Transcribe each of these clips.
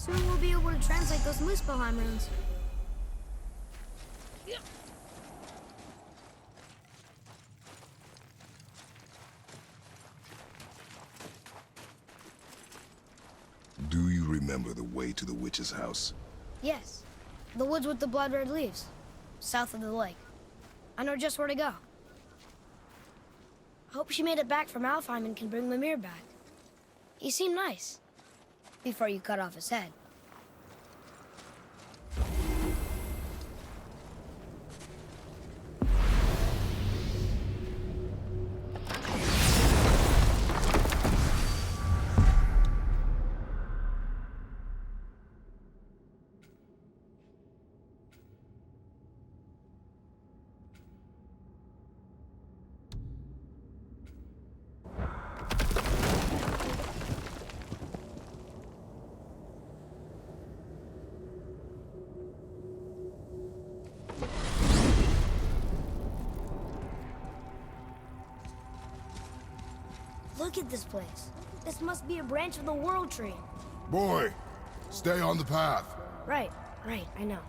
Soon we'll be able to translate those Muspelheim runes. Do you remember the way to the witch's house? Yes. The woods with the blood-red leaves. South of the lake. I know just where to go. Hope she made it back from Alfheim and can bring Mimir back. He seemed nice. Before you cut off his head. Look at this place. This must be a branch of the World Tree. Boy, stay on the path. Right, I know.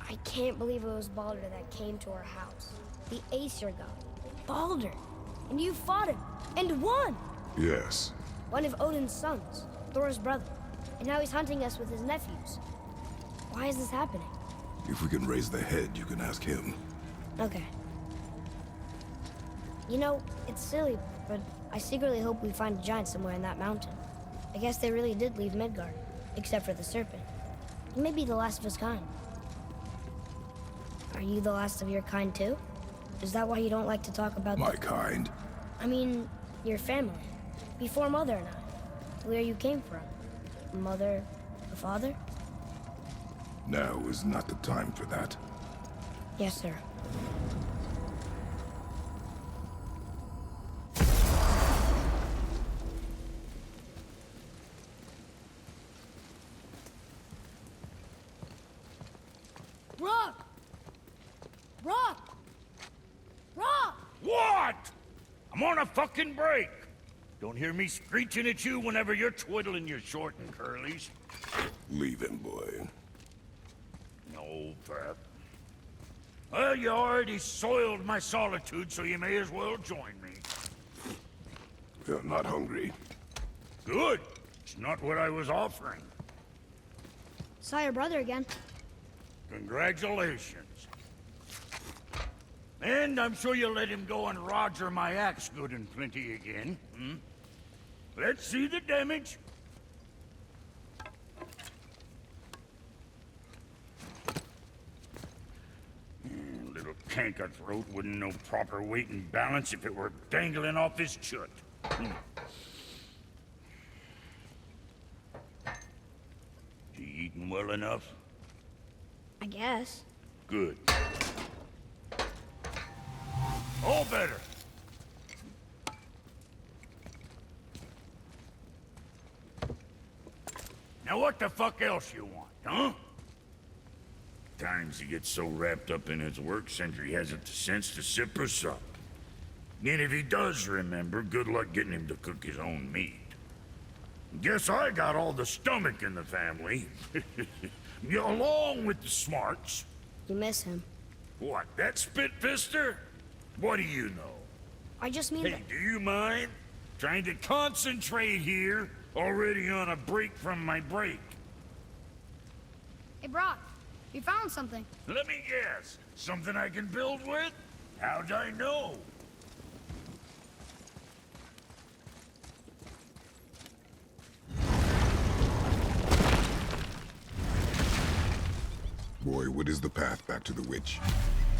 I can't believe it was Baldur that came to our house. The Aesir god. Baldur. And you fought him. And won! Yes. One of Odin's sons. Thor's brother. And now he's hunting us with his nephews. Why is this happening? If we can raise the head, you can ask him. Okay. You know, it's silly, but I secretly hope we find a giant somewhere in that mountain. I guess they really did leave Midgard, except for the serpent. He may be the last of his kind. Are you the last of your kind too? Is that why you don't like to talk about My kind? I mean, your family. Before Mother and I. Where you came from. Mother, the father? Now is not the time for that. Yes, sir. Rock! Rock! Rock! What? I'm on a fucking break. Don't hear me screeching at you whenever you're twiddling your short and curlies. Leave him, boy. No, Pep. Well, you already soiled my solitude, so you may as well join me. You're not hungry. Good. It's not what I was offering. Saw your brother again. Congratulations. And I'm sure you'll let him go and Roger my axe good and plenty again. Hmm? Let's see the damage. Little canker-throat wouldn't know proper weight and balance if it were dangling off his chut. You eating well enough? I guess. Good. All better. Now what the fuck else you want, huh? Times he gets so wrapped up in his work, Sentry hasn't the sense to sip or sup. And if he does remember, good luck getting him to cook his own meat. Guess I got all the stomach in the family. Along with the smarts. You miss him. What, that spit-fister? What do you know? I just mean Hey, do you mind? Trying to concentrate here, already on a break from my break. Hey, Brock. You found something. Let me guess. Something I can build with? How'd I know? Boy, what is the path back to the witch?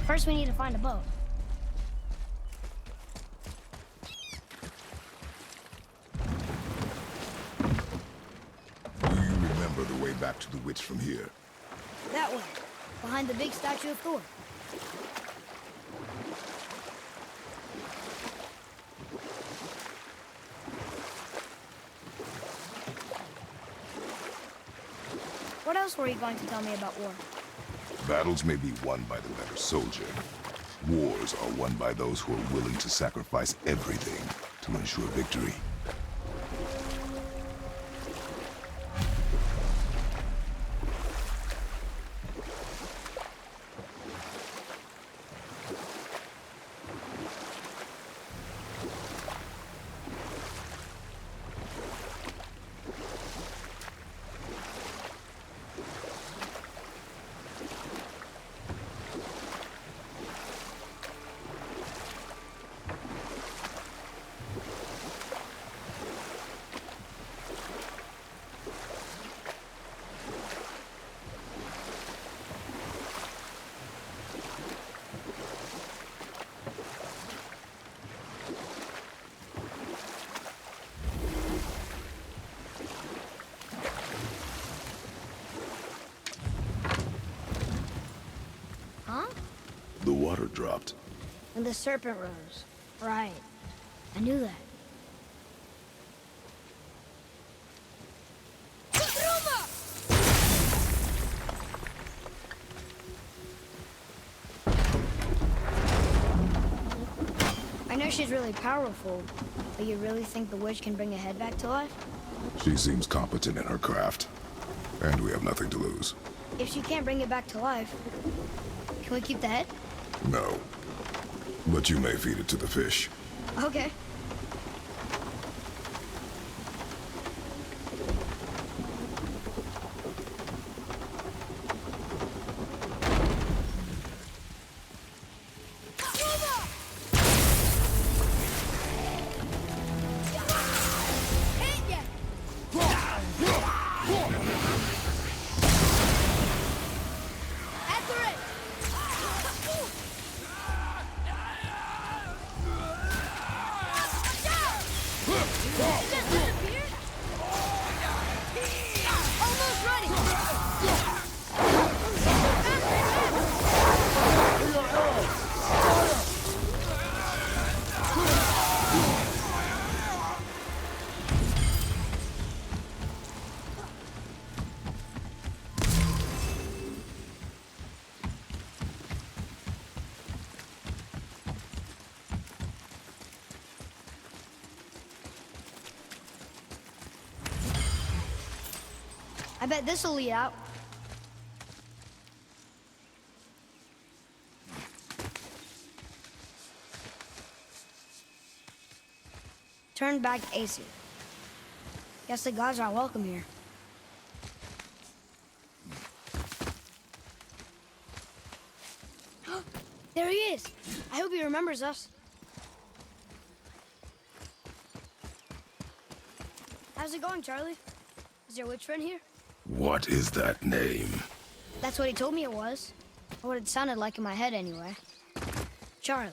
First, we need to find a boat. Do you remember the way back to the witch from here? That way. Behind the big statue of Thor. What else were you going to tell me about war? Battles may be won by the better soldier. Wars are won by those who are willing to sacrifice everything to ensure victory. water dropped. When the serpent rose. Right. I knew that. I know she's really powerful, but you really think the witch can bring a head back to life? She seems competent in her craft. And we have nothing to lose. If she can't bring it back to life, can we keep the head? No. But you may feed it to the fish. Okay. I bet this'll lead out. Turn back Aesir. Guess the gods are welcome here. There he is! I hope he remembers us. How's it going, Charlie? Is your witch friend here? What is that name? That's what he told me it was. Or what it sounded like in my head, anyway. Charlie.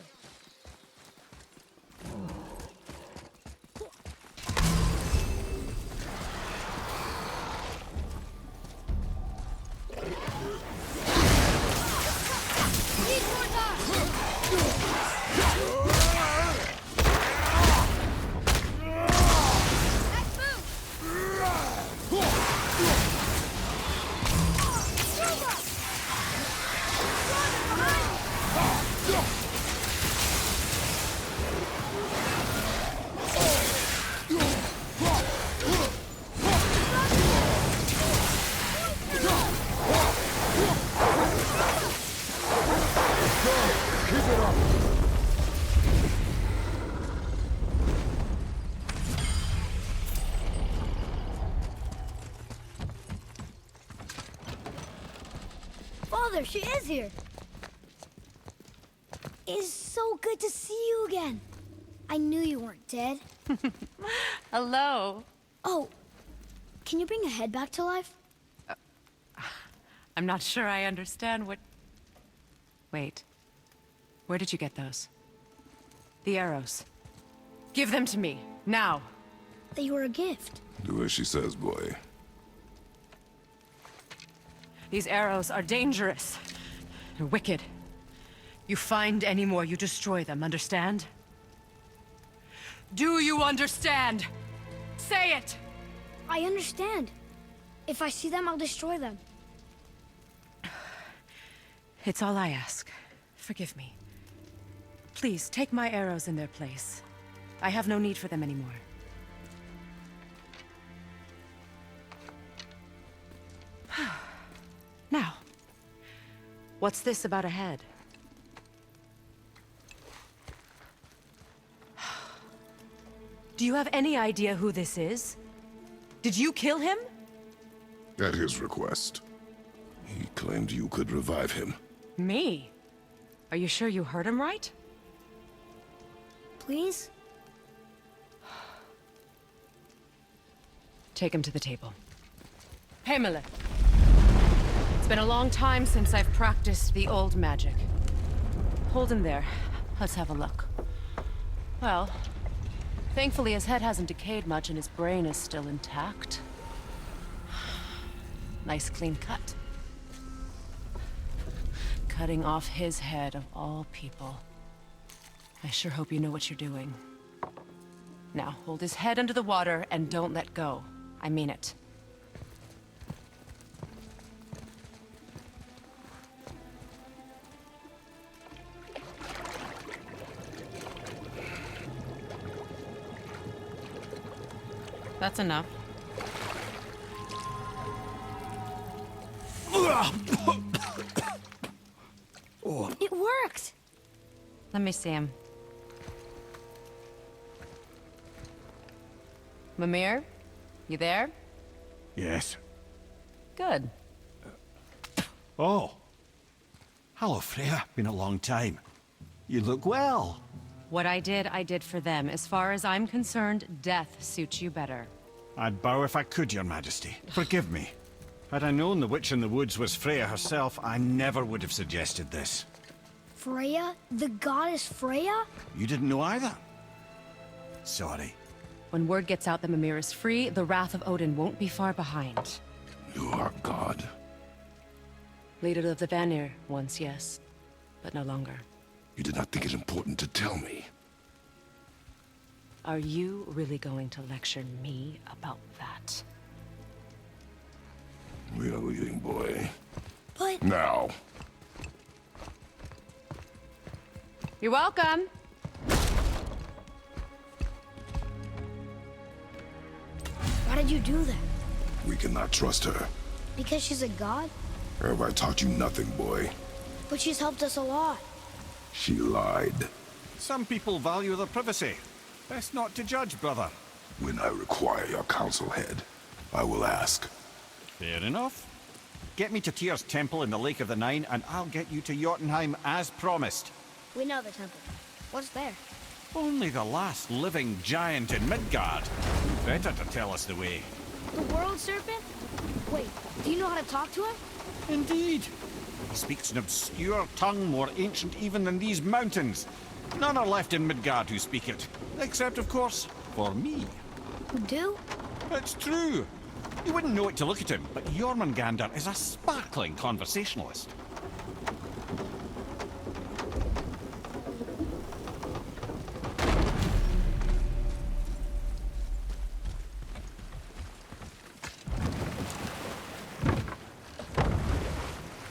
Father, she is here. It's so good to see you again. I knew you weren't dead. Hello. Oh, can you bring a head back to life? I'm not sure I understand what... Wait. Where did you get those? The arrows. Give them to me, now. They were a gift. Do as she says, boy. These arrows are dangerous. They're wicked. You find any more, you destroy them, understand? Do you understand? Say it! I understand. If I see them, I'll destroy them. It's all I ask. Forgive me. Please, take my arrows in their place. I have no need for them anymore. Now, what's this about a head? Do you have any idea who this is? Did you kill him? At his request. He claimed you could revive him. Me? Are you sure you heard him right? Please? Take him to the table. Hamlet. It's been a long time since I've practiced the old magic. Hold him there. Let's have a look. Well, thankfully his head hasn't decayed much and his brain is still intact. Nice clean cut. Cutting off his head of all people. I sure hope you know what you're doing. Now, hold his head under the water and don't let go. I mean it. That's enough. It worked! Let me see him. Mimir? You there? Yes. Good. Oh. Hello, Freya. Been a long time. You look well. What I did for them. As far as I'm concerned, death suits you better. I'd bow if I could, Your Majesty. Forgive me. Had I known the witch in the woods was Freya herself, I never would have suggested this. Freya? The goddess Freya? You didn't know either? Sorry. When word gets out that Mimir is free, the wrath of Odin won't be far behind. You are God. Leader of the Vanir, once yes, but no longer. You did not think it important to tell me. Are you really going to lecture me about that? We are leaving, boy. But Now. You're welcome. why did you do that? We cannot trust her. Because she's a god? Have I taught you nothing, boy? But she's helped us a lot. She lied. Some people value their privacy. Best not to judge, brother. When I require your council head, I will ask. Fair enough. Get me to Tyr's temple in the Lake of the Nine, and I'll get you to Jotunheim as promised. We know the temple. What's there? Only the last living giant in Midgard. Better to tell us the way. The world serpent? Wait, do you know how to talk to him? Indeed. He speaks an obscure tongue more ancient even than these mountains. None are left in Midgard who speak it. Except, of course, for me. Who do? It's true. You wouldn't know it to look at him, but Jormungandr is a sparkling conversationalist.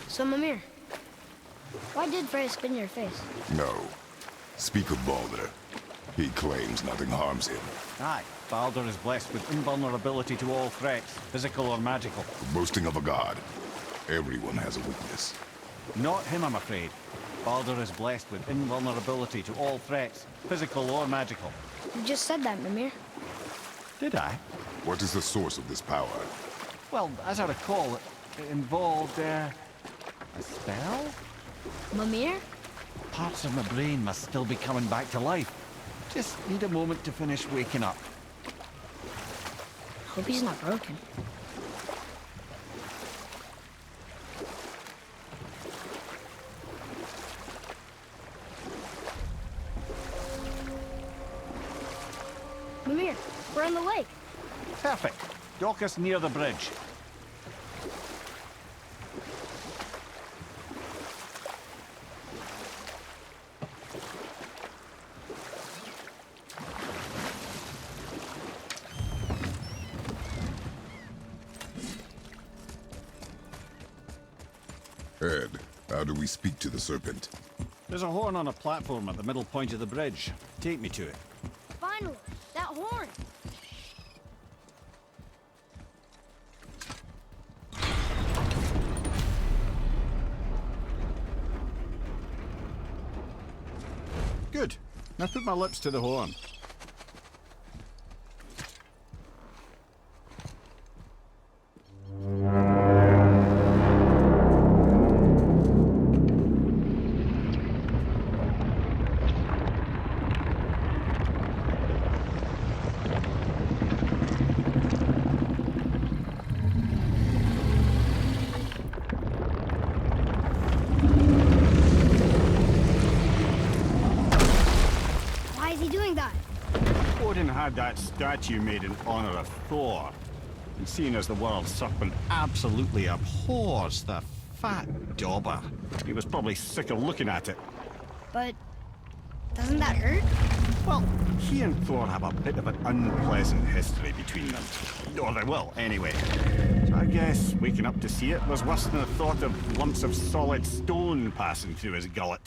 So, Mimir, why did Freya spit in your face? No. Speak of Baldur. He claims nothing harms him. Aye, Baldur is blessed with invulnerability to all threats, physical or magical. The boasting of a god. Everyone has a weakness. Not him, I'm afraid. Baldur is blessed with invulnerability to all threats, physical or magical. You just said that, Mimir. Did I? What is the source of this power? Well, as I recall, it involved, a spell? Mimir? Parts of my brain must still be coming back to life. Just need a moment to finish waking up. Hope he's not broken. Mimir, we're on the lake. Perfect. Dock us near the bridge. Ed, how do we speak to the serpent? There's a horn on a platform at the middle point of the bridge. Take me to it. Finally, that horn. Good. Now put my lips to the horn. Why is he doing that? Odin had that statue made in honor of Thor. And seeing as the world serpent absolutely abhors the fat dauber. He was probably sick of looking at it. But doesn't that hurt? Well, he and Thor have a bit of an unpleasant history between them. Or they will, anyway. So I guess waking up to see it was worse than the thought of lumps of solid stone passing through his gullet.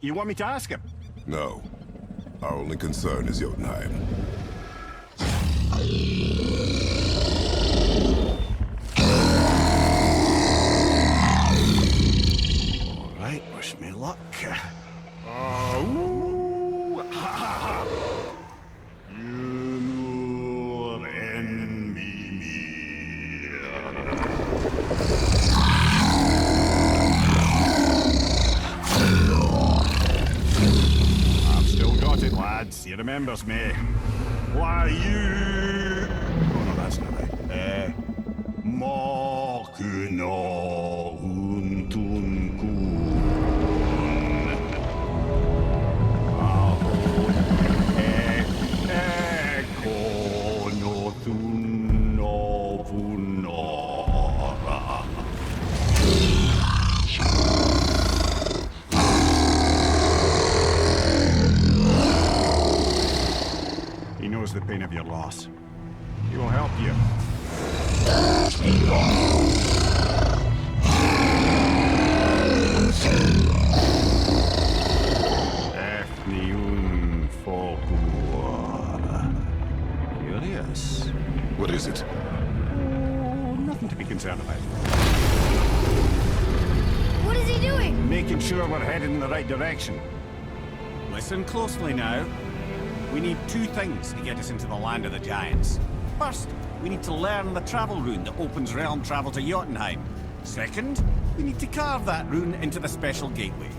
You want me to ask him? No. Our only concern is Jotunheim. All right, wish me luck. Ooh, ha, ha, ha. Nur en Mimir. I've still got it, lads. He remembers me. Why you? Oh no, that's not right. Mokuno untun kun. Eko no tun no punora. He knows the pain of your loss. He will help you. Efniun Folkur. Curious. What is it? Oh, nothing to be concerned about. What is he doing? Making sure we're headed in the right direction. Listen closely now. We need two things to get us into the land of the giants. First, we need to learn the travel rune that opens realm travel to Jotunheim. Second, we need to carve that rune into the special gateway.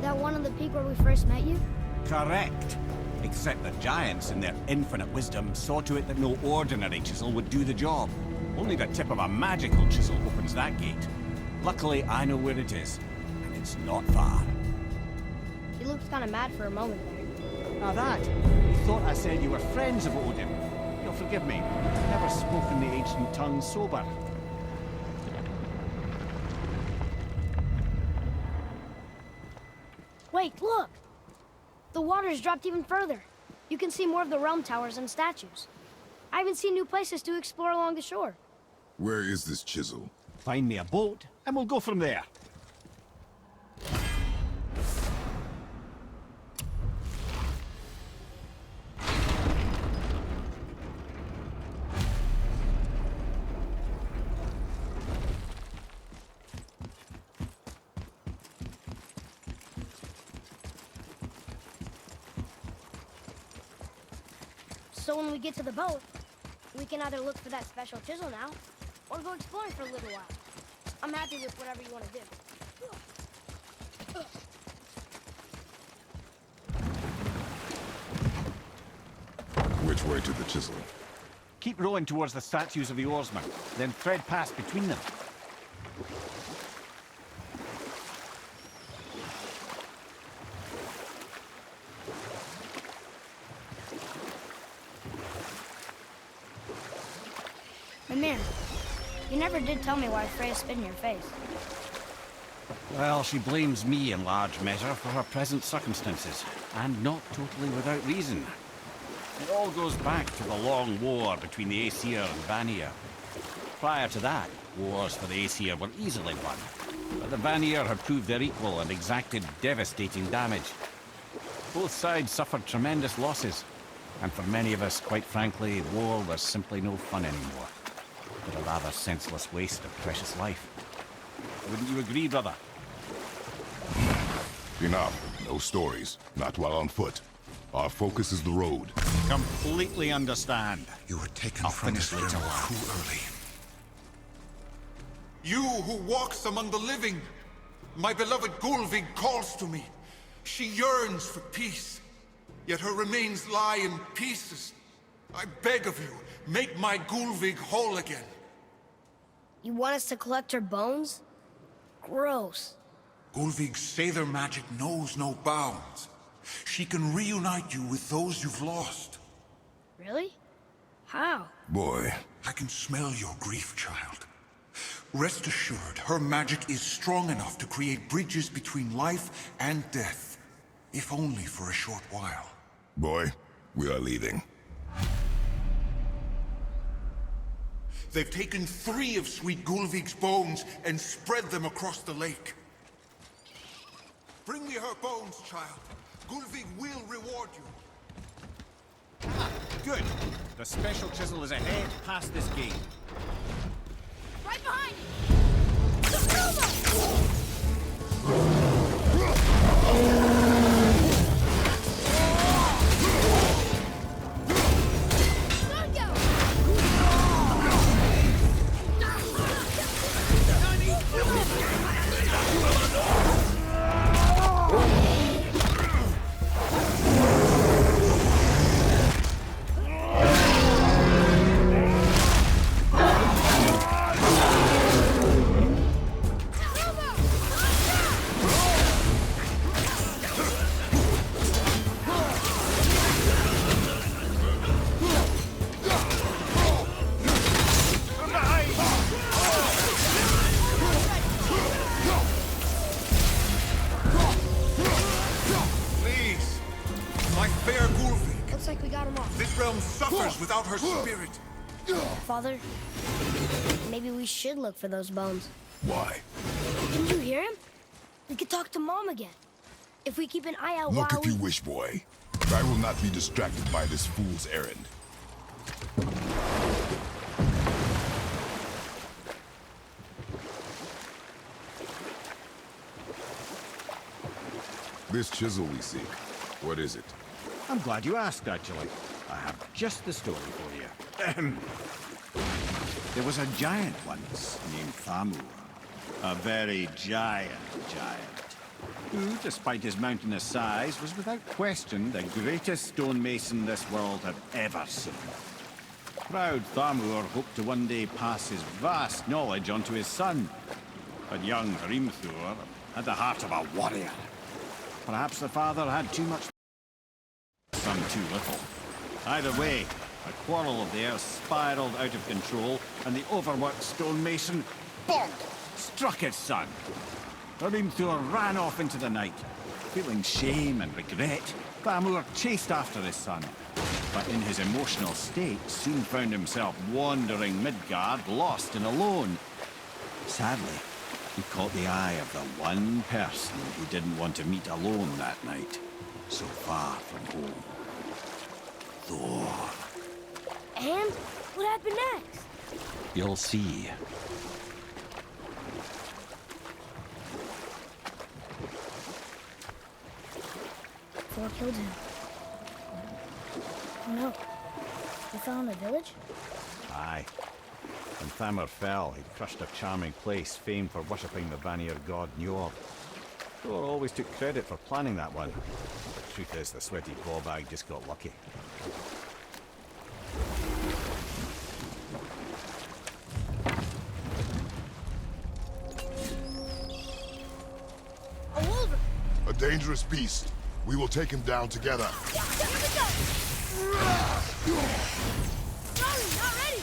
That one on the peak where we first met you? Correct. Except the giants, in their infinite wisdom, saw to it that no ordinary chisel would do the job. Only the tip of a magical chisel opens that gate. Luckily, I know where it is, and it's not far. He looked kind of mad for a moment there. Now that, you thought I said you were friends of Odin. You'll forgive me. I've never spoken the ancient tongue sober. Wait, look! The water's dropped even further. You can see more of the realm towers and statues. I even see new places to explore along the shore. Where is this chisel? Find me a boat, and we'll go from there. So when we get to the boat, we can either look for that special chisel now, or go exploring for a little while. I'm happy with whatever you want to do. Which way to the chisel? Keep rowing towards the statues of the oarsmen, then thread past between them. Mimir, you never did tell me why Freya spit in your face. Well, she blames me in large measure for her present circumstances, and not totally without reason. It all goes back to the long war between the Aesir and Vanir. Prior to that, wars for the Aesir were easily won, but the Vanir had proved their equal and exacted devastating damage. Both sides suffered tremendous losses, and for many of us, quite frankly, war was simply no fun anymore. But a rather senseless waste of precious life. Wouldn't you agree, brother? Enough. No stories. Not while on foot. Our focus is the road. Completely understand. You were taken I'll from finish this later realm on. too early. You who walks among the living, my beloved Gulvig calls to me. She yearns for peace, yet her remains lie in pieces. I beg of you, make my Gulvig whole again. You want us to collect her bones? Gross. Gulvig's Sather magic knows no bounds. She can reunite you with those you've lost. Really? How? Boy, I can smell your grief, child. Rest assured, her magic is strong enough to create bridges between life and death. If only for a short while. Boy, we are leaving. They've taken 3 of Sweet Gulvig's bones and spread them across the lake. Bring me her bones, child. Gulvig will reward you. Good. The special chisel is ahead past this gate. Right behind you! Please. My fair Gulvig. Looks like we got him off. This realm suffers without her spirit. Father, maybe we should look for those bones. Why? Didn't you hear him? We could talk to Mom again. If we keep an eye out Look while if you wish, boy. But I will not be distracted by this fool's errand. This chisel we seek, what is it? I'm glad you asked, actually. I have just the story for you. There was a giant once named Thamur. A very giant, who, despite his mountainous size, was without question the greatest stonemason this world had ever seen. Proud Thamur hoped to one day pass his vast knowledge on to his son. But young Hrimthur had the heart of a warrior. Perhaps the father had too much, son too little. Either way, a quarrel of theirs spiraled out of control, and the overworked stonemason, bonk, struck his son. Hrimthur ran off into the night. Feeling shame and regret, Thamur chased after his son, but in his emotional state soon found himself wandering Midgard, lost and alone. Sadly, he caught the eye of the one person he didn't want to meet alone that night, so far from home. Thor. And what happened next? You'll see. Thor killed him. Oh no. We fell in a village? Aye. When Thamur fell, he crushed a charming place famed for worshipping the Vanir god Njord. Thor always took credit for planning that one. The truth is, the sweaty ballbag just got lucky. A wolverine! A dangerous beast. We will take him down together. Here we go! Sorry, not ready!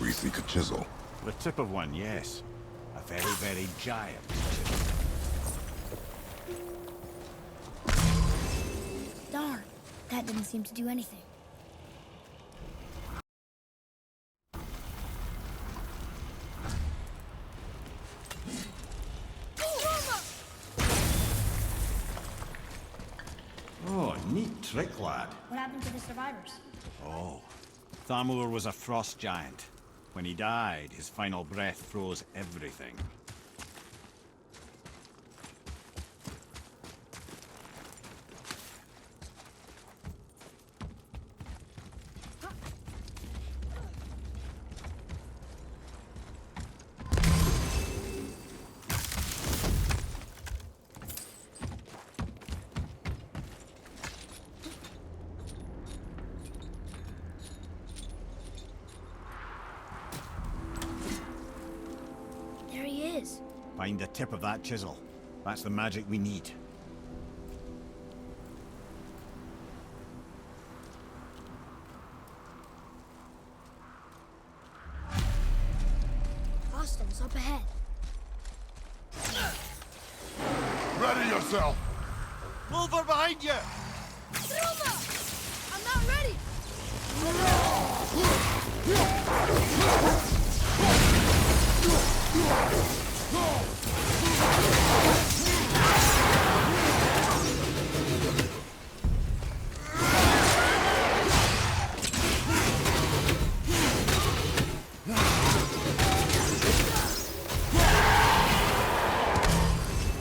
We seek a chisel. The tip of one, yes. A very, very giant chisel. Darn, that didn't seem to do anything. Oh, neat trick, lad. What happened to the survivors? Oh, Thamur was a frost giant. When he died, his final breath froze everything. Find the tip of that chisel. That's the magic we need. Austin's up ahead. Ready yourself! Wolver behind you! I'm not ready!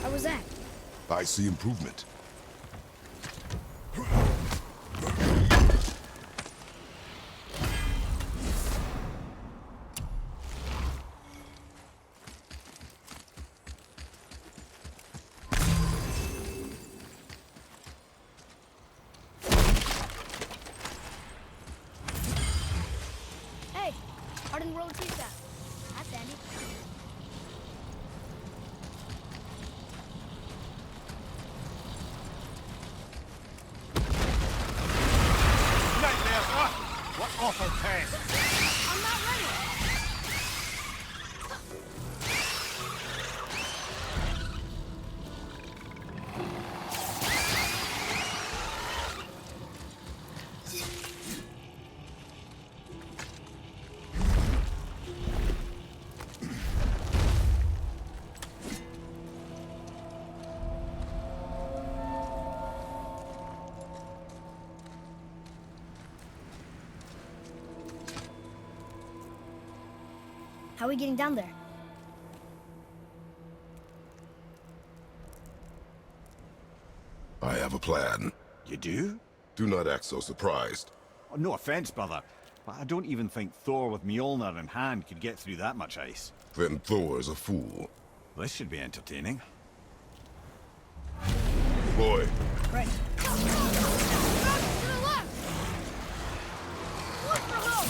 How was that? I see improvement. Hey, Arden World Tea Shop. That's Andy. Right there, sir! What awful test! I'm not ready! How are we getting down there? I have a plan. You do? Do not act so surprised. Oh, no offense, brother, but I don't even think Thor with Mjolnir in hand could get through that much ice. Then Thor's a fool. This should be entertaining. Boy, Right. To the left! Look for help!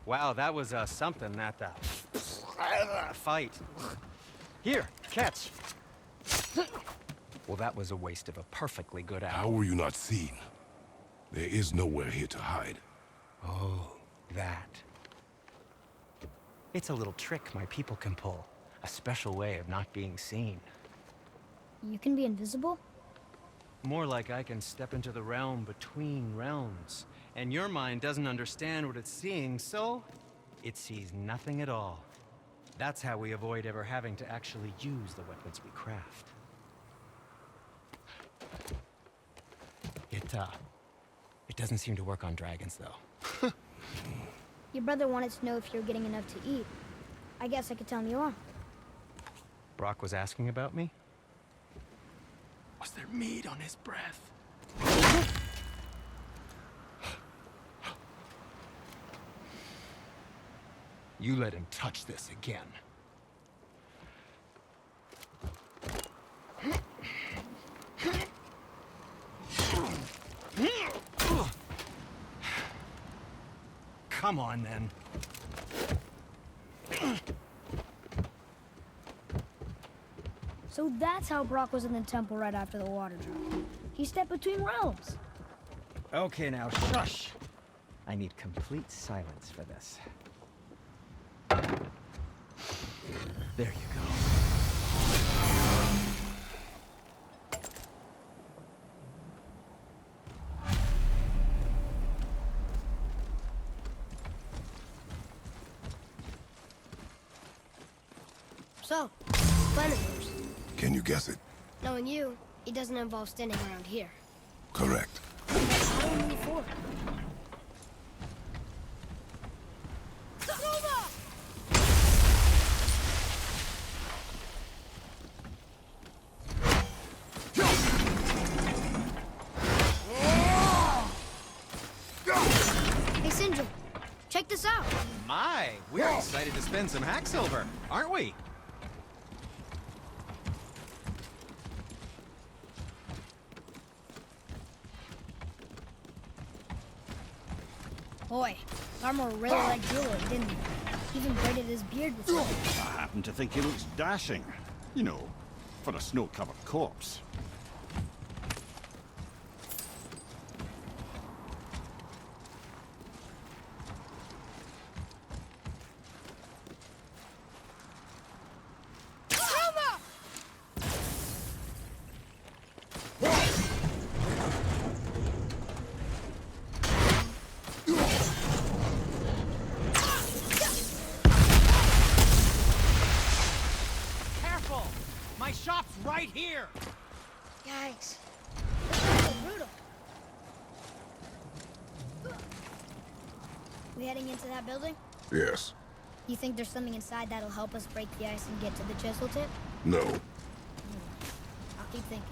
Wow, that was something, that fight. Here, catch. Well, that was a waste of a perfectly good hour. how were you not seen? There is nowhere here to hide. Oh, that. It's a little trick my people can pull. A special way of not being seen. You can be invisible? More like I can step into the realm between realms. And your mind doesn't understand what it's seeing, so it sees nothing at all. That's how we avoid ever having to actually use the weapons we craft. It doesn't seem to work on dragons, though. Your brother wanted to know if you're getting enough to eat. I guess I could tell him you are. Brock was asking about me? Was there meat on his breath? You let him touch this again. Come on, then. So that's how Brock was in the temple right after the water drop. He stepped between realms. Okay, now shush. I need complete silence for this. There you go. So, plan of yours. Can you guess it? Knowing you, it doesn't involve standing around here. Correct. How do we move forward? Hey, Sindri, check this out. My, we're excited to spend some Hacksilver, aren't we? Boy, Armor really liked Jewel, didn't he? Even braided his beard with it. I happen to think he looks dashing. You know, for a snow-covered corpse. Careful! My shop's right here! Yikes. That's so brutal. We heading into that building? Yes. You think there's something inside that'll help us break the ice and get to the chisel tip? No. I'll keep thinking.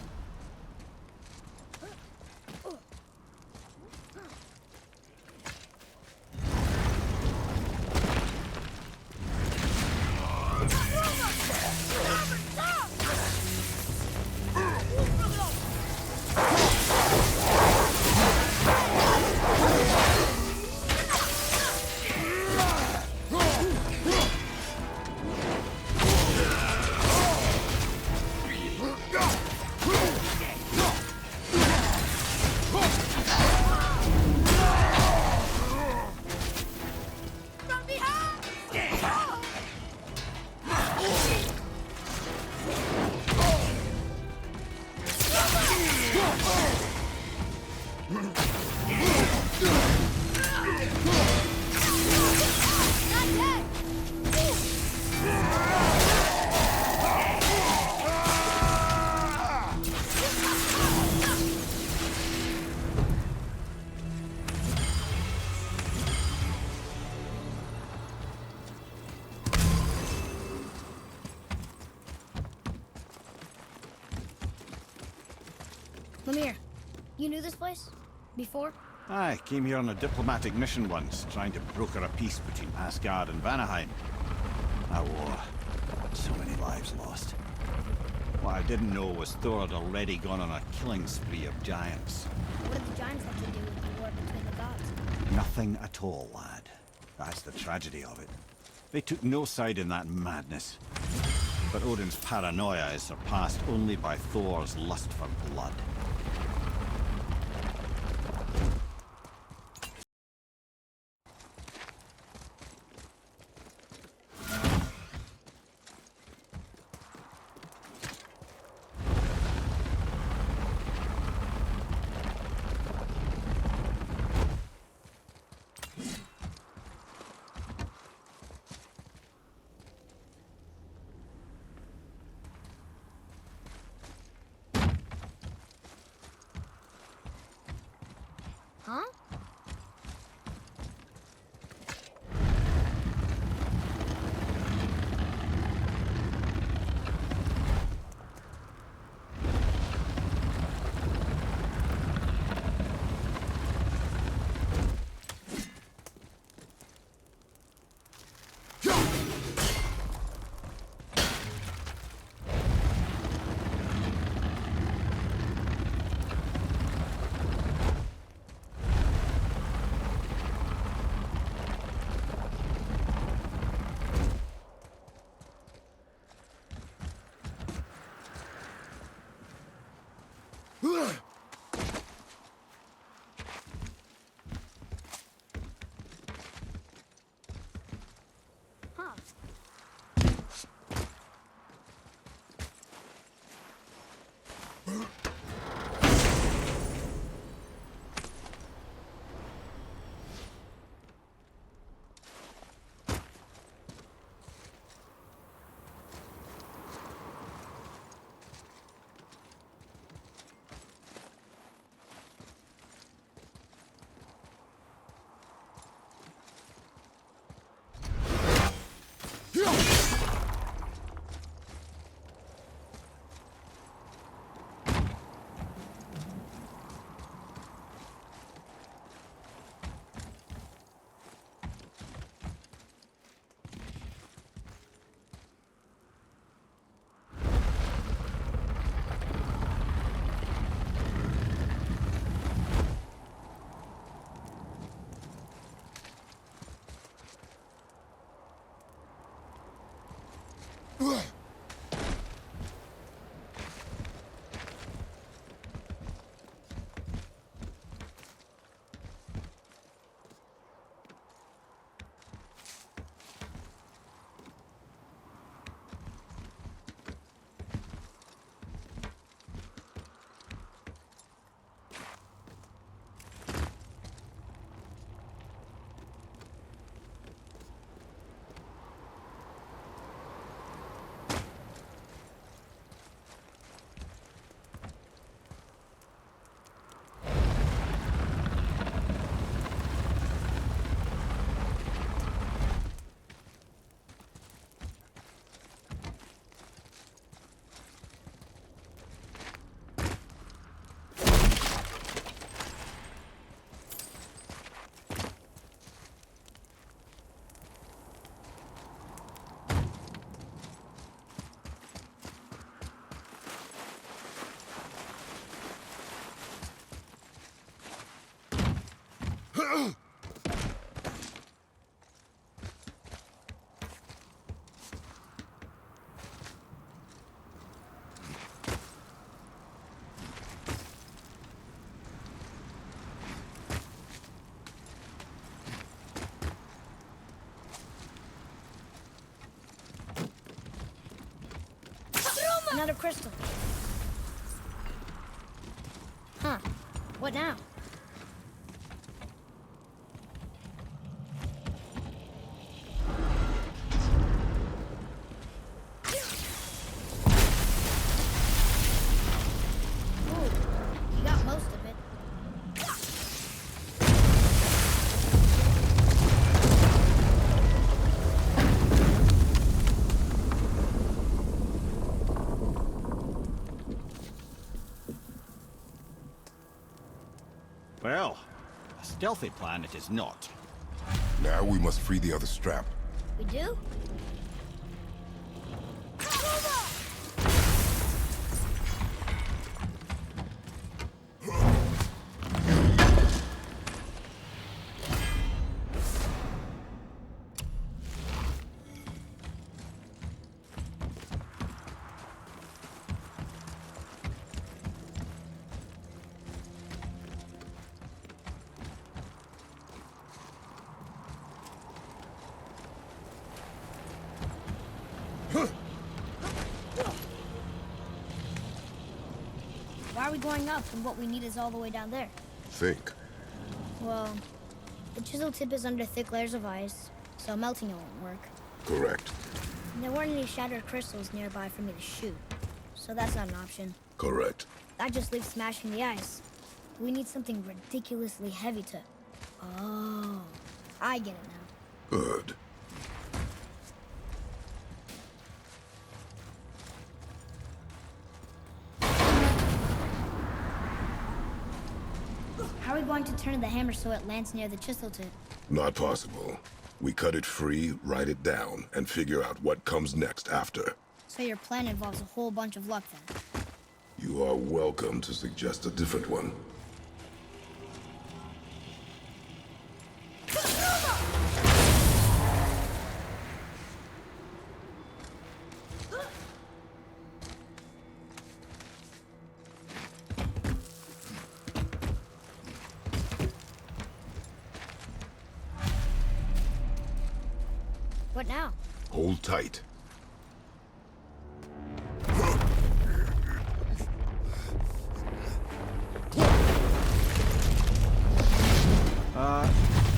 Lemire, you knew this place? Before? I came here on a diplomatic mission once, trying to broker a peace between Asgard and Vanaheim. A war. So many lives lost. What I didn't know was Thor had already gone on a killing spree of giants. What did the giants have to do with the war between the gods? Nothing at all, lad. That's the tragedy of it. They took no side in that madness. But Odin's paranoia is surpassed only by Thor's lust for blood. Huh. Another crystal. Huh. What now? Ooh, you got most of it. Well, a stealthy plan it is not. Now we must free the other strap. We do? Why are we going up when what we need is all the way down there? Think. Well, the chisel tip is under thick layers of ice, so melting it won't work. Correct. And there weren't any shattered crystals nearby for me to shoot, so that's not an option. Correct. That just leaves smashing the ice. We need something ridiculously heavy to... Oh, I get it now. Good. How are we going to turn the hammer so it lands near the chisel tip? Not possible. We cut it free, write it down, and figure out what comes next after. So your plan involves a whole bunch of luck then. You are welcome to suggest a different one. What now? Hold tight.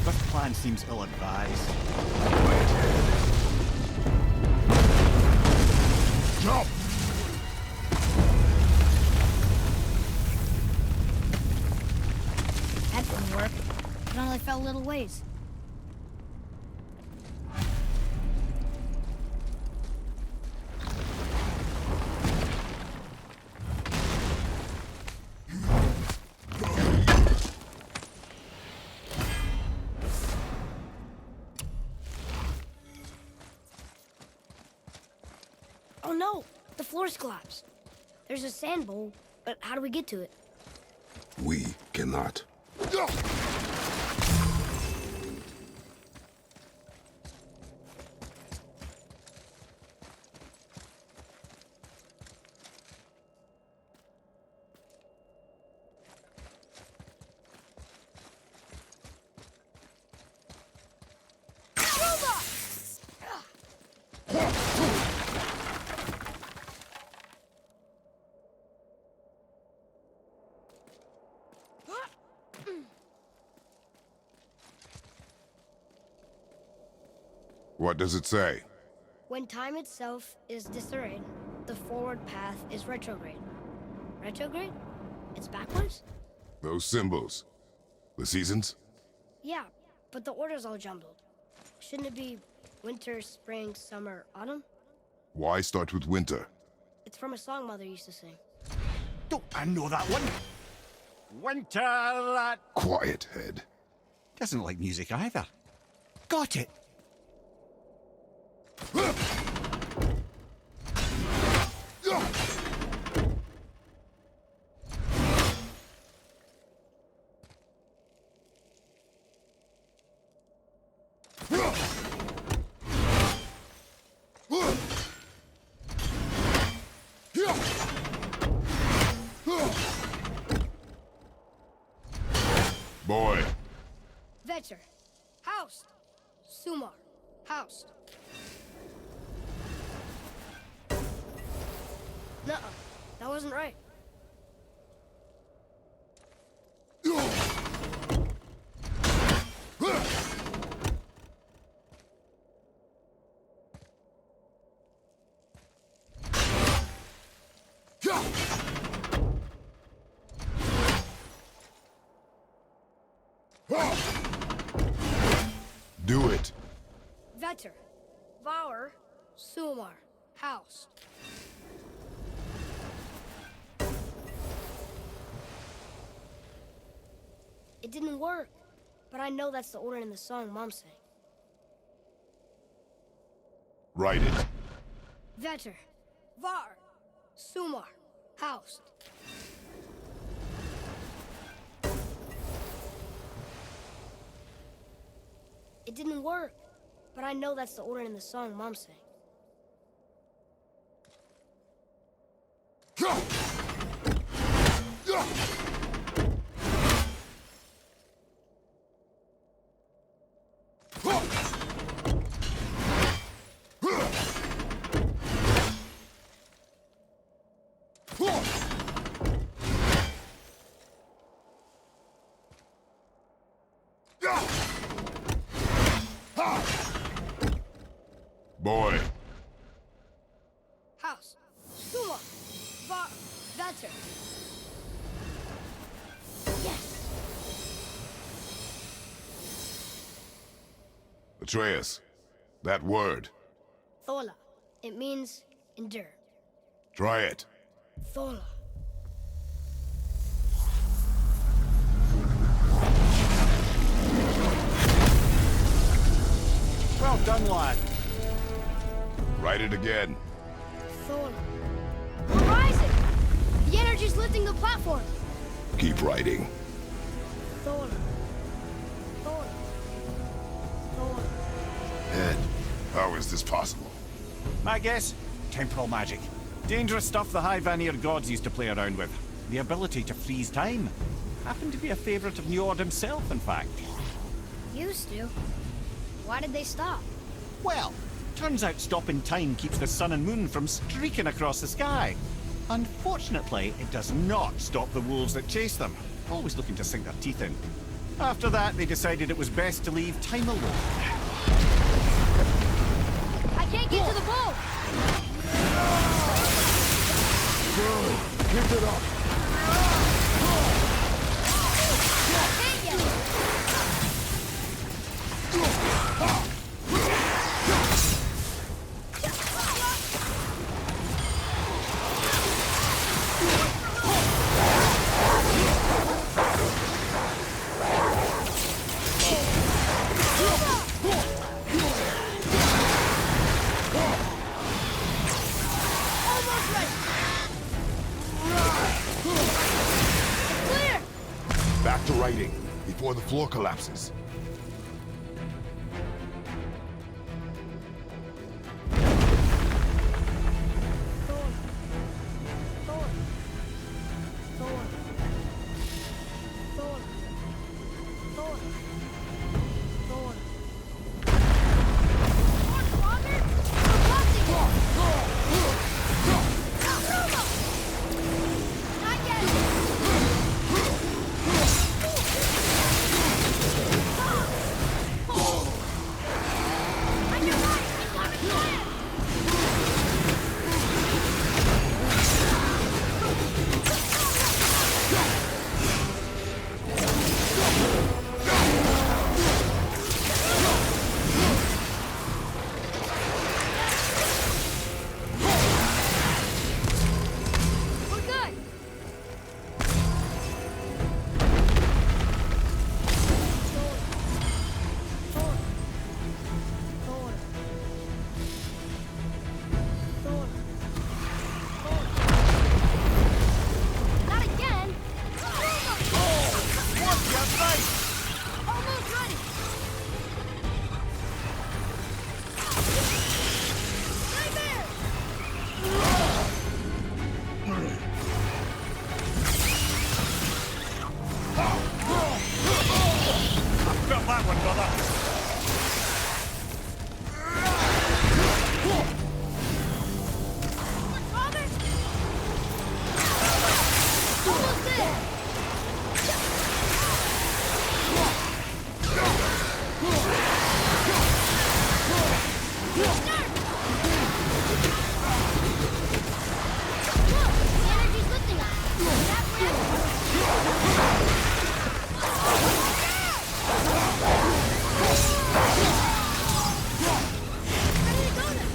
This plan seems ill-advised. Quiet head. Jump! That didn't work. It only fell a little ways. Oh no! The floor's collapsed. There's a sand bowl, but how do we get to it? We cannot. What does it say? When time itself is disarrayed, the forward path is retrograde. Retrograde? It's backwards? Those symbols. The seasons? Yeah, but the order's all jumbled. Shouldn't it be winter, spring, summer, autumn? Why start with winter? It's from a song Mother used to sing. Don't I know that one? Winter that Quiet head. doesn't like music either. Got it. Boy. Vetter. Housed. Sumar. Housed. Nuh-uh. That wasn't right. Do it. Vetter. Vour. Sumar. Housed. It didn't work, but I know that's the order in the song Mom sang. Write it. Vetter. Var. Sumar. Housed. It didn't work, but I know that's the order in the song Mom sang. Boy. House. Suma. Va. Vetter. Yes. Atreus. That word. Thola. It means endure. Try it. Thola. Well done, lad. Write it again. Thola. We're rising! The energy's lifting the platform! Keep writing. Thola. Thola. Thola. Ed, how is this possible? My guess? Temporal magic. Dangerous stuff the High Vanir gods used to play around with. The ability to freeze time. Happened to be a favorite of Njord himself, in fact. Used to. Why did they stop? Well, Turns out stopping time keeps the sun and moon from streaking across the sky. Unfortunately, it does not stop the wolves that chase them, always looking to sink their teeth in. After that, they decided it was best to leave time alone. I can't get to the boat! Pick it up. Can't you? Almost ready! Clear! Back to writing, before the floor collapses. We're good! Not again! Almost ready! Right there! Got that one, brother. Father? Almost there! Look, the energy's lifting us. That ready to go then.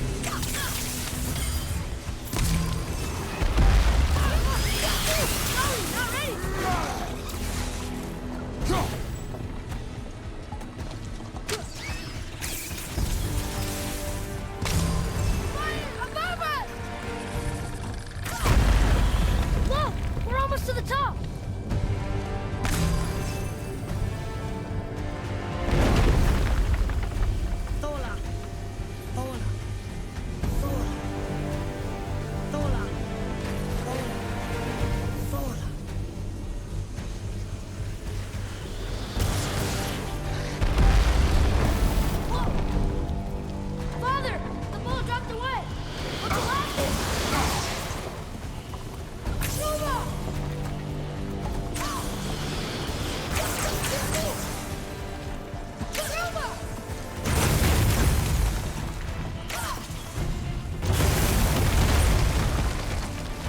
Sorry, not ready. Fire above us! Look, we're almost to the top. Thola. Thola. Thola. Thola. Thola. Thola. Whoa! Father! The ball dropped away! Look at that! Nova! Nova!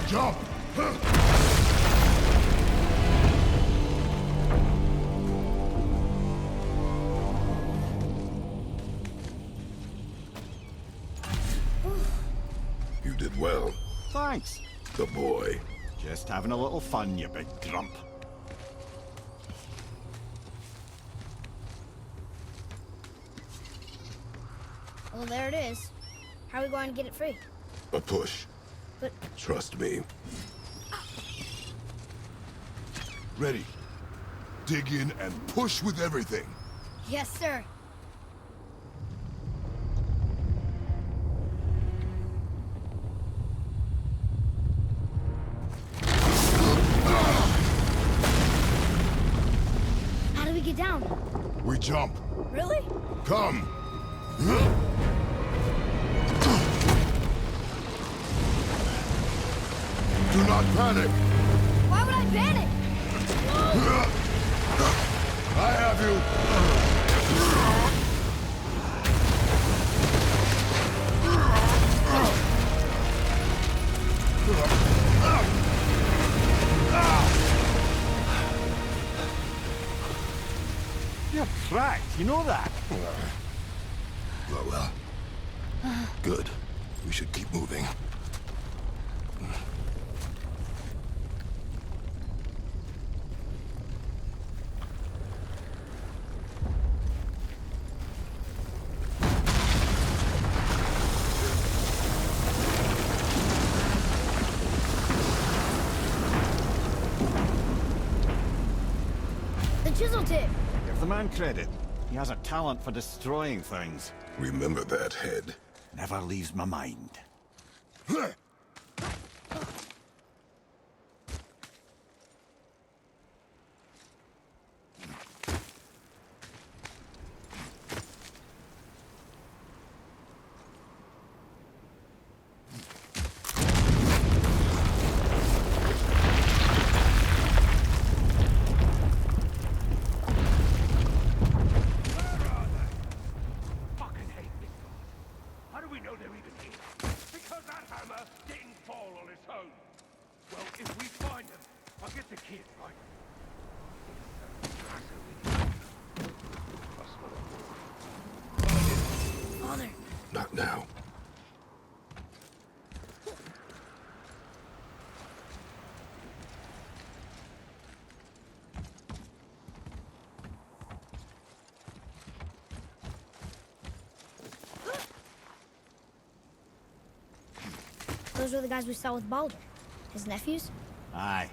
Jump! You did well, Thanks. the boy. Just having a little fun, you big grump. Well, there it is. How are we going to get it free? A push. But Trust me. Ready. Dig in and push with everything. yes, sir. How do we get down? We jump. Really? Come. not panic! Why would I panic? I have you! You're cracked, you know that? Well. Good. We should keep moving. The chisel tip. Give the man credit. He has a talent for destroying things. Remember that head. Never leaves my mind. Fucking hate this god. How do we know they're even here? Because that hammer didn't fall on its own. Well, if we find them, I'll get the kid, right? Father. Not now. Those were the guys we saw with Baldur. His nephews? Aye.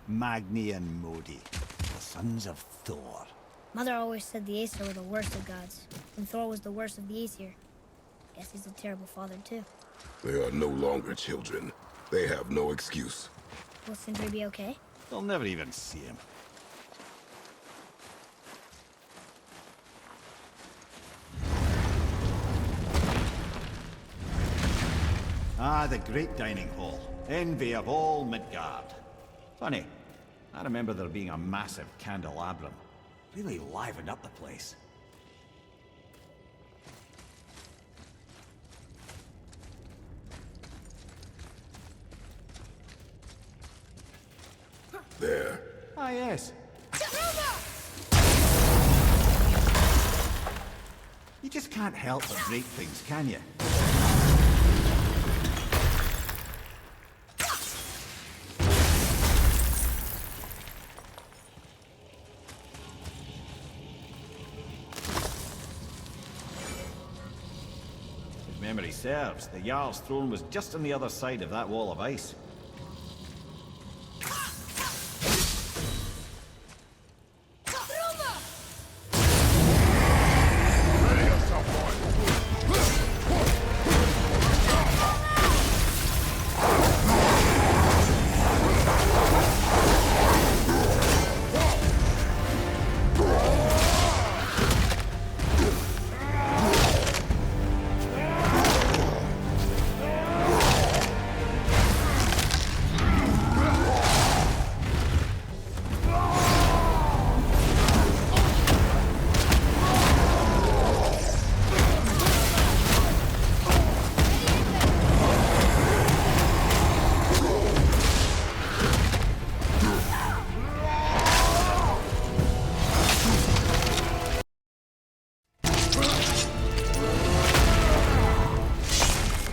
Magni and Modi. The sons of Thor. Mother always said the Aesir were the worst of gods, and Thor was the worst of the Aesir. Guess he's a terrible father, too. They are no longer children. They have no excuse. Will Sindri be okay? They'll never even see him. Ah, the great dining hall. Envy of all Midgard. Funny, I remember there being a massive candelabrum. Really livened up the place. There. Ah, yes. You just can't help but break things, can you? If memory serves, the Jarl's throne was just on the other side of that wall of ice.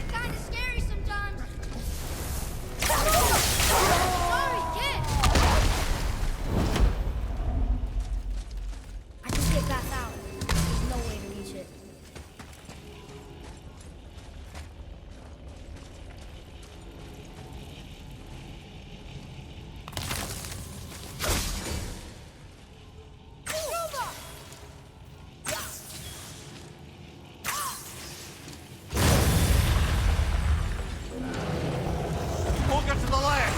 Kinda scary sometimes. Sorry, kid. I can get back out. There's no way to reach it. Walker to the left!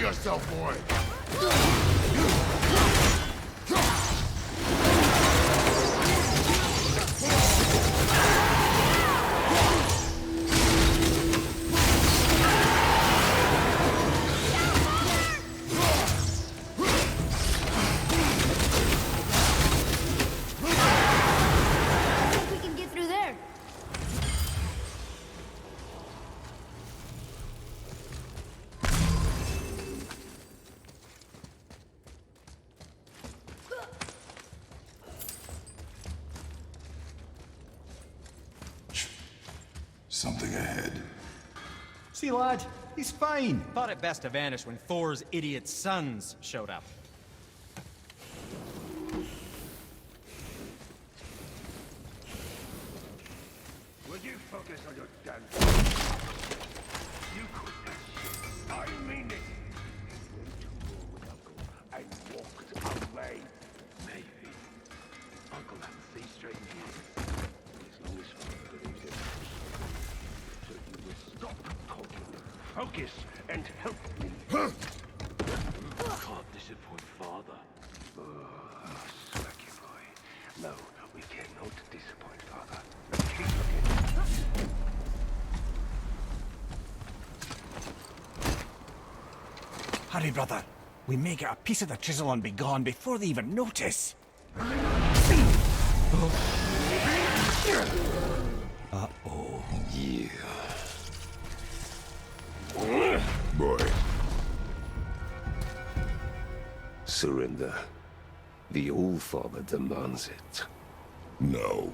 yourself, boy! I think we can get through there. Something ahead. See, lad, he's fine. Thought it best to vanish when Thor's idiot sons showed up. Will you focus on your damn... You could not shit. I mean it. Went to war with Uncle and walked away. Maybe. Uncle had 3 straight years. As long as Father believes it. So you will stop talking, focus, and help me. Can't disappoint Father. Slacky boy. No, we cannot disappoint Father. Keep looking. Hurry, brother. We may get a piece of the chisel and be gone before they even notice. Uh-oh. Yeah. Boy. Surrender. The All-Father demands it. No.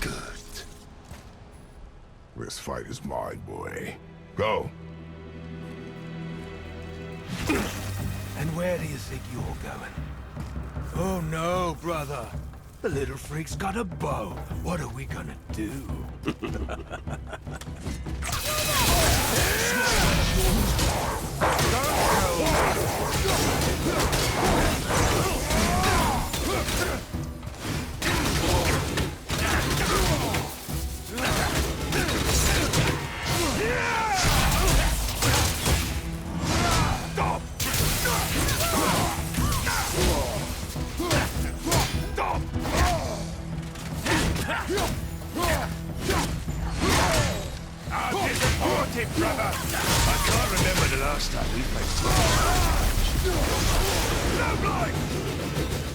Good. This fight is mine, boy. Go. And where do you think you're going? Oh no, brother. The little freak's got a bow. What are we gonna do? I'm disappointed, brother. I can't remember the last time we played. No blind!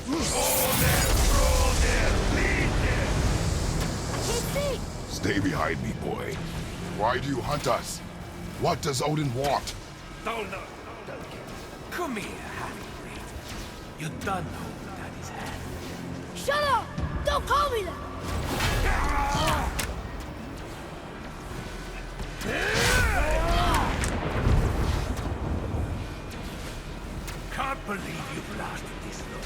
Roll there, lead there. Can't see. Stay behind me, boy. Why do you hunt us? What does Odin want? Don't know. Come here, half-breed. You done hold Daddy's hand. Shut up! Don't call me that! Can't believe you've lasted this long.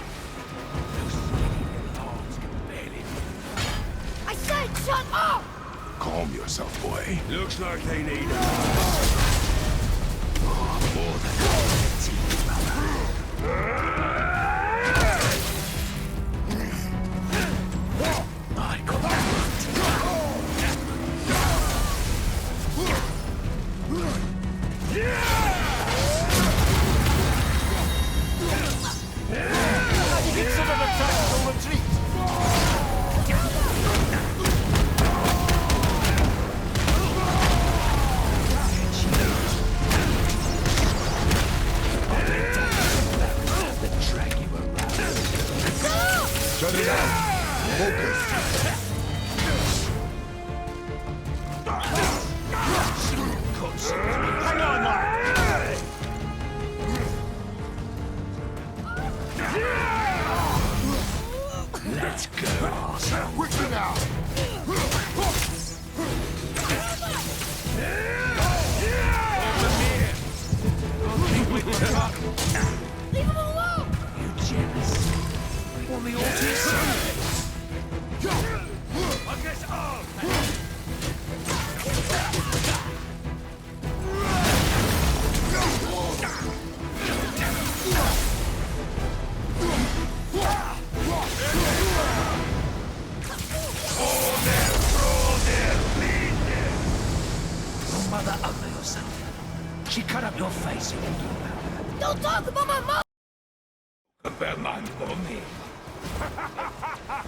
Those skinny little arms can barely move. I said shut up! Calm yourself, boy. Looks like they need us. More than I got that. Consider the tactical retreat. Shut it down. Focus. Hang on, lad. Let's go. Quickly now. Leave him alone! You jealous? Want me all to yourself? I guess I'll She cut up your face again. Don't talk about my mom! About my mommy.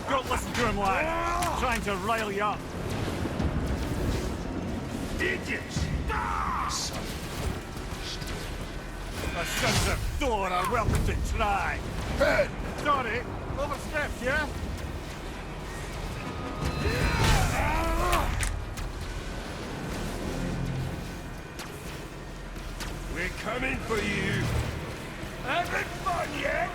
Don't listen to him, lad. Trying to rile you up. Idiots! The sons of Thor are welcome to try. Head! Sorry, overstepped, yeah? We're coming for you! Having fun yet?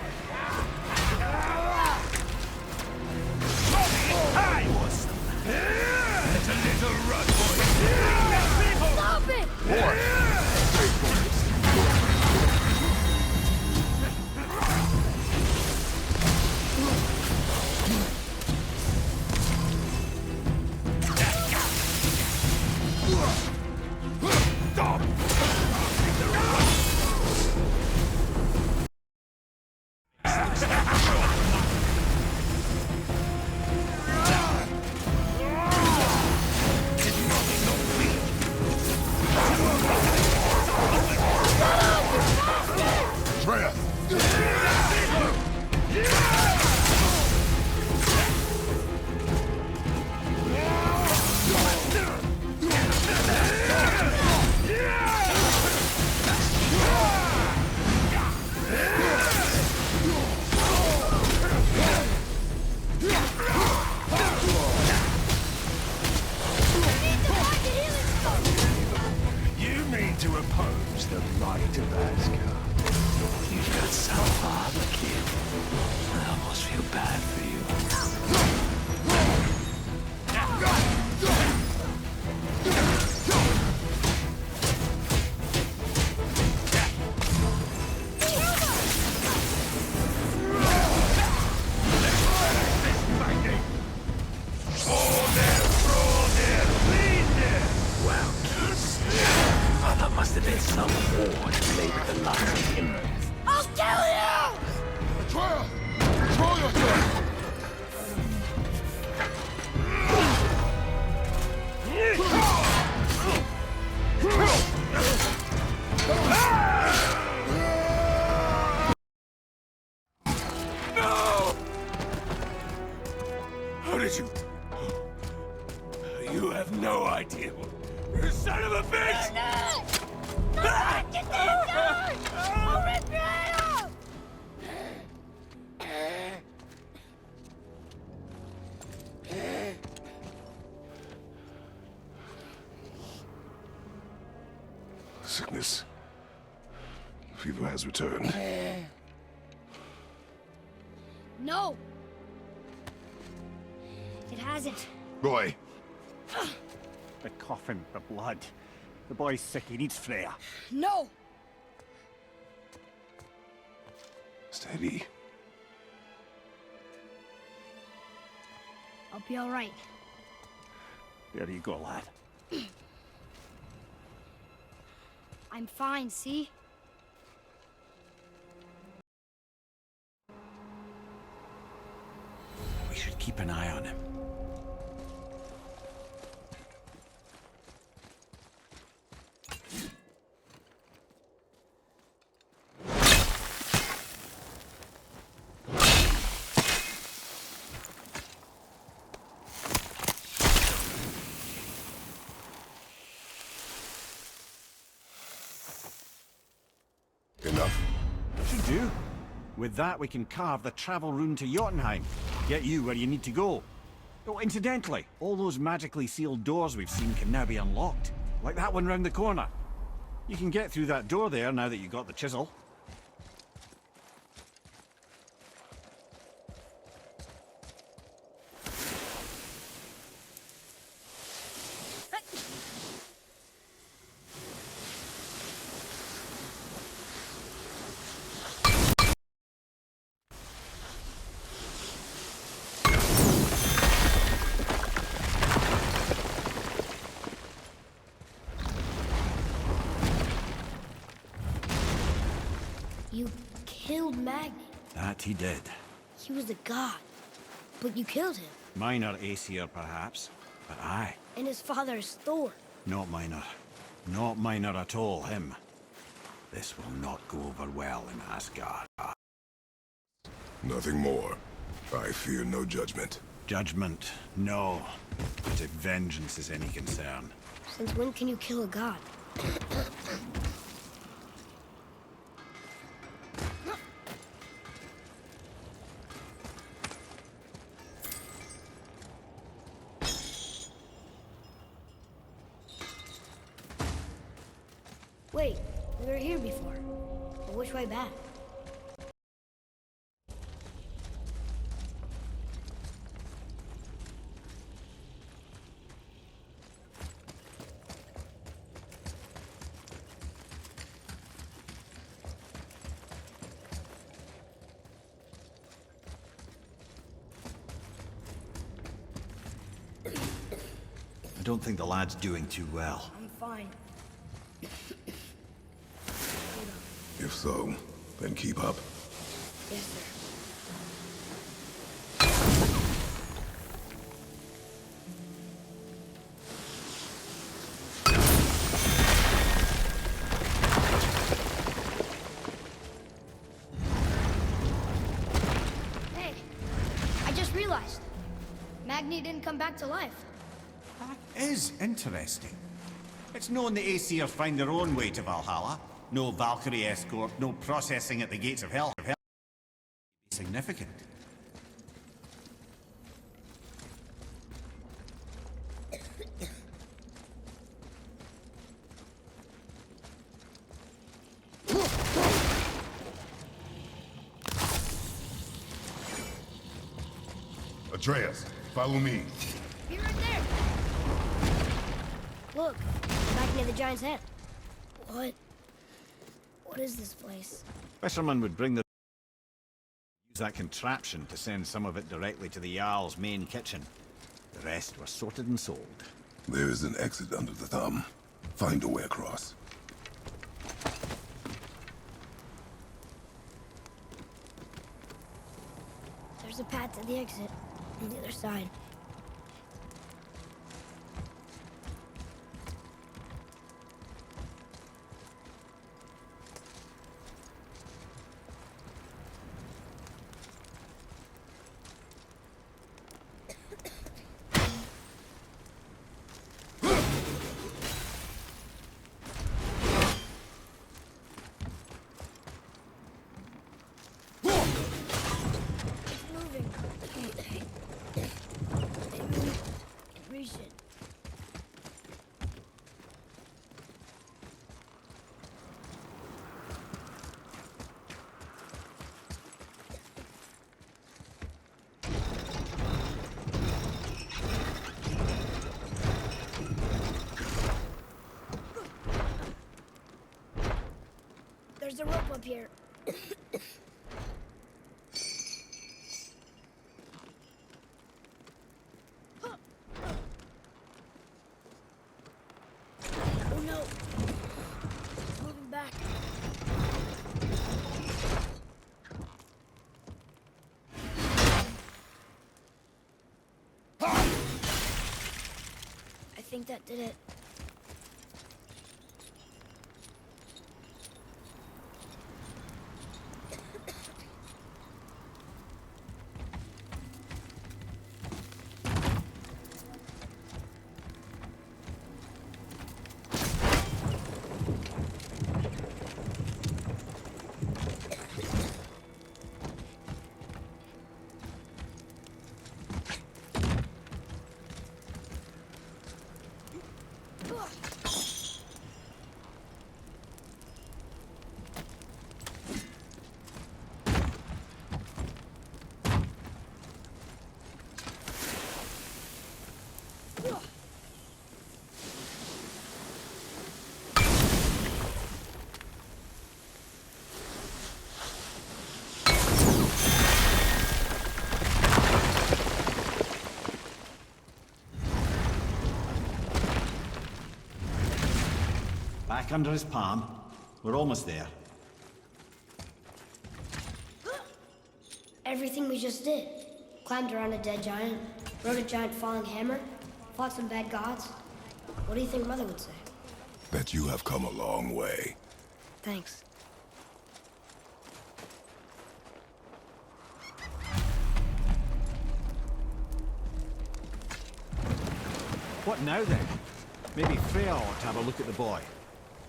I was the man. It's a little run, boy. Stop it! You mean to oppose the might of Asgard? You've got some father, kid. I almost feel bad for you. Wow, kids. Oh, that must have been some war to play with the likes of him. I'll kill you! Atreya! Control yourself! No! How did you... You have no idea. You son of a bitch! Get the gun! I'll rip your head off! Sickness. Fever has returned. No! It hasn't. Roy, The coffin, the blood. The boy's sick, he needs Freya. No! steady. I'll be all right. There you go, lad. I'm fine, see? We should keep an eye on him. Enough. Should do. With that, we can carve the travel rune to Jotunheim. Get you where you need to go. Oh, incidentally, all those magically sealed doors we've seen can now be unlocked. Like that one round the corner. You can get through that door there now that you got the chisel. You killed Magni. That he did. He was a god. But you killed him. Minor Aesir, perhaps. But aye, And his father is Thor. not minor. Not minor at all, him. This will not go over well in Asgard. Nothing more. I fear no judgment. Judgment, no. But if vengeance is any concern. Since when can you kill a god? Wait, we were here before. But which way back? I don't think the lad's doing too well. I'm fine. If so, then keep up. Yes, sir. Hey, I just realized. Magni didn't come back to life. That is interesting. It's known the Aesir find their own way to Valhalla. No Valkyrie escort, no processing at the gates of hell. Significant. Atreus, follow me. Be right there. Look, back near the giant's head. What? What is this place? Fishermen would bring the... use that contraption to send some of it directly to the Jarl's main kitchen. The rest were sorted and sold. There is an exit under the thumb. Find a way across. There's a path to the exit on the other side. There's a rope up here. Oh no! It's moving back. I think that did it. Back under his palm. We're almost there. Everything we just did. Climbed around a dead giant, rode a giant falling hammer, fought some bad gods. What do you think Mother would say? That you have come a long way. Thanks. What now then? Maybe Freya ought to have a look at the boy.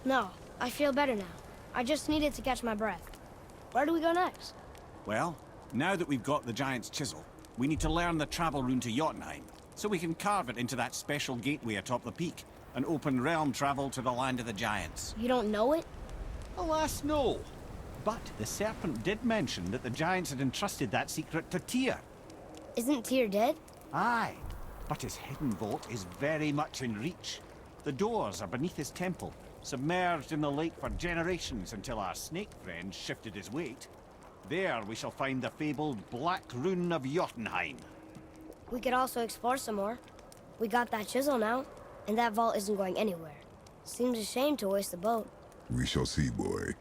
No, I feel better now. I just needed to catch my breath. Where do we go next? Well, now that we've got the Giant's Chisel, we need to learn the travel rune to Jotunheim, so we can carve it into that special gateway atop the peak, and open realm travel to the land of the Giants. You don't know it? Alas, no. But the Serpent did mention that the Giants had entrusted that secret to Tyr. Isn't Tyr dead? Aye, but his hidden vault is very much in reach. The doors are beneath his temple, submerged in the lake for generations until our snake friend shifted his weight. There we shall find the fabled Black Rune of Jotunheim. We could also explore some more. We got that chisel now, and that vault isn't going anywhere. Seems a shame to waste the boat. We shall see, boy.